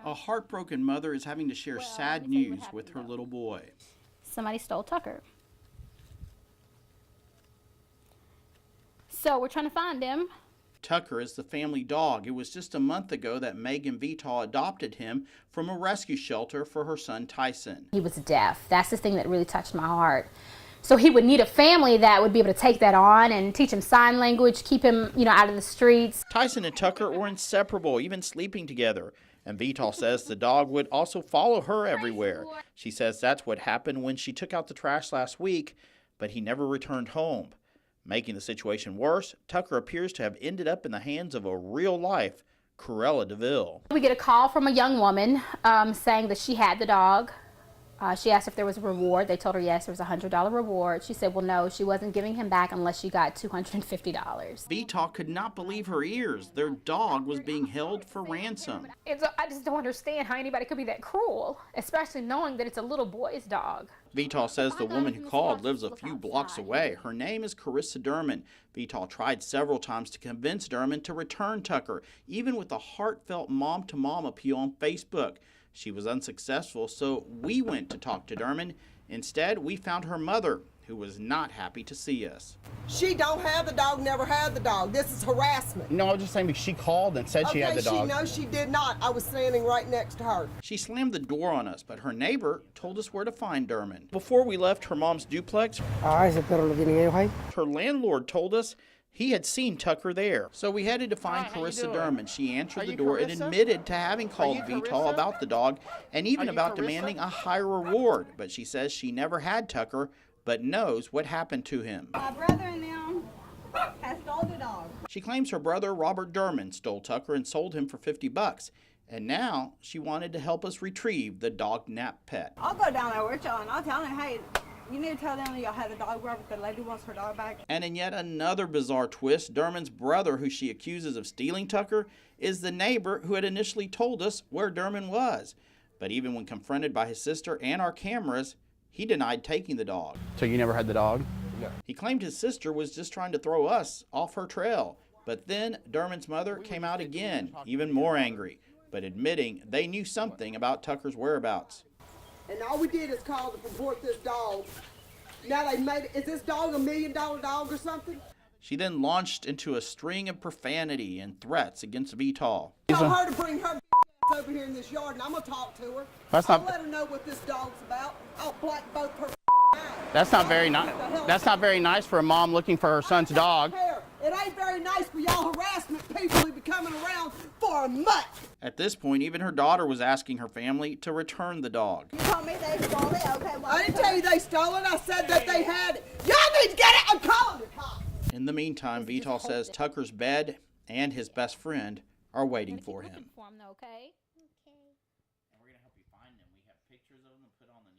A heartbroken mother is having to share sad news with her little boy. Somebody stole Tucker. So we're trying to find him. Tucker is the family dog. It was just a month ago that Megan Vital adopted him from a rescue shelter for her son Tyson. He was deaf. That's the thing that really touched my heart. So he would need a family that would be able to take that on and teach him sign language, keep him, out of the streets. Tyson and Tucker were inseparable, even sleeping together. And Vital says the dog would also follow her everywhere. She says that's what happened when she took out the trash last week, but he never returned home. Making the situation worse, Tucker appears to have ended up in the hands of a real-life Cruella de Vil. We get a call from a young woman saying that she had the dog. She asked if there was a reward. They told her yes, there was a $100 reward. She said, well, no, she wasn't giving him back unless she got $250. Vital could not believe her ears. Their dog was being held for ransom. I just don't understand how anybody could be that cruel, especially knowing that it's a little boy's dog. Vital says the woman who called lives a few blocks away. Her name is Carissa Derman. Vital tried several times to convince Derman to return Tucker, even with a heartfelt mom-to-mom appeal on Facebook. She was unsuccessful, so we went to talk to Derman. Instead, we found her mother, who was not happy to see us. She don't have the dog, never had the dog. This is harassment. No, I was just saying because she called and said she had the dog. No, she did not. I was standing right next to her. She slammed the door on us, but her neighbor told us where to find Derman. Before we left her mom's duplex, her landlord told us he had seen Tucker there. So we headed to find Carissa Derman. She answered the door and admitted to having called Vital about the dog and even about demanding a higher reward. But she says she never had Tucker, but knows what happened to him. My brother and them has stole the dog. She claims her brother, Robert Derman, stole Tucker and sold him for $50. And now she wanted to help us retrieve the dog nap pet. I'll go down there with y'all and I'll tell them, hey, you need to tell them y'all had the dog wherever the lady wants her dog back. And in yet another bizarre twist, Derman's brother, who she accuses of stealing Tucker, is the neighbor who had initially told us where Derman was. But even when confronted by his sister and our cameras, he denied taking the dog. So you never had the dog? No. He claimed his sister was just trying to throw us off her trail. But then Derman's mother came out again, even more angry, but admitting they knew something about Tucker's whereabouts. And all we did is call to report this dog. Now they made it. Is this dog $1 million dog or something? She then launched into a string of profanity and threats against Vital. Tell her to bring her over here in this yard, and I'm gonna talk to her. I'll let her know what this dog's about. I'll black both her eyes. That's not very nice. That's not very nice for a mom looking for her son's dog. It ain't very nice for y'all harassment people who be coming around for a month. At this point, even her daughter was asking her family to return the dog. You told me they stole it? Okay, well, I didn't tell you they stole it. I said that they had it. Y'all need to get it. I'm calling the cops. In the meantime, Vital says Tucker's bed and his best friend are waiting for him. Okay. And we're going to help you find them. We have pictures of them to put on the